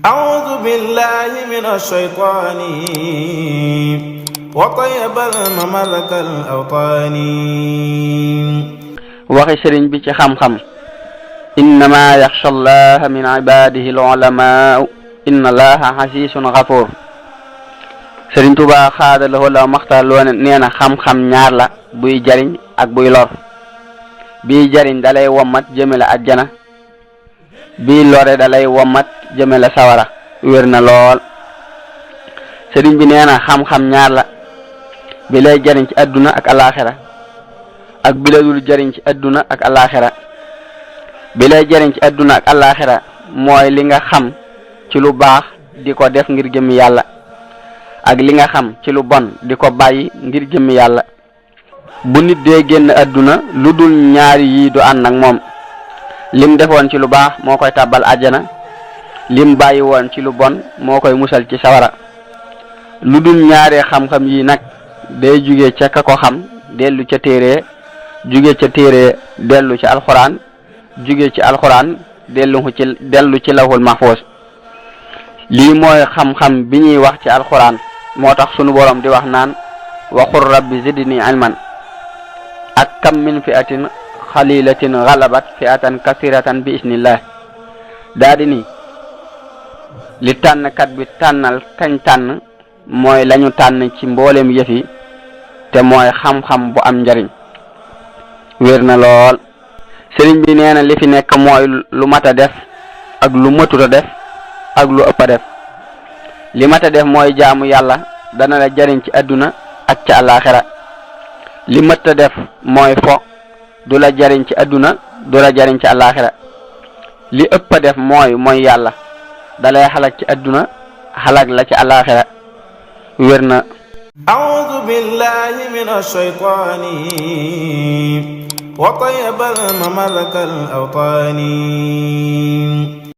أعوذ بالله من الشيطان وطيب المملك الأوطان waxi sëriñ bi ci xam-xam innama yaxsha allaha min ibadihi al-ulamaa inna allaha xasiisun gafuur sëriñ Tuubaa xaada la wala maxtar loo nee na xam-xam ñaar la buy jariñ ak buy lor bii jariñ dalay wommat jëme la ajjana bii lore dalay wommat jëme la sawara wér na lool sëriñ bi nee na xam-xam ñaar la bi lay jariñ ci adduna ak alaxira ak bi la dul jariñ ci adduna ak alaxira bi lay jariñ ci adduna ak alaxira mooy li nga xam ci lu baax di ko def ngir jëmmi yàlla ak li nga xam ci lu bon di ko bàyyi ngir jëmmi yàlla bu nit dee génn adduna lu dul ñaari yii du ànd ak moom lim defoon ci lu baax moo koy tàbbal àjjana lim bàyyi woon ci lu bon moo koy musal ci sawara lu dul ñaaree xam-xam yi nag day jóge ca ka ko xam dellu ca téere jóge ca téere dellu ci alxuraan jóge ci alxuraan dellu ci lawhul mahfuz lii mooy xam-xam bi ñuy wax ci alxuraan moo tax sunu borom di wax naan waxul rabbi zidni ilman ak kam min fi'atin xalilatin galabat fi'atan kasiratan bi isnillah daa di ni li tànnkat bi tànnal kañ tànn mooy lañu tànn ci mboolem yëf yi te mooy xam-xam bu am njariñ wér na lool sëriñ bi nee na li fi nekk mooy lu mat a def ak lu matut a def ak lu ëpp a def li mat a def mooy jaamu yàlla dana la jariñ ci adduna ak ci àllaaxira li mat a def mooy fo du la jariñ ci adduna du la jariñ ci àllaaxira li ëpp a def mooy yàlla dalay xalak ci adduna xalak la ci àllaaxira wér na أعوذ بالله من الشيطان وطيب المملك الأوطان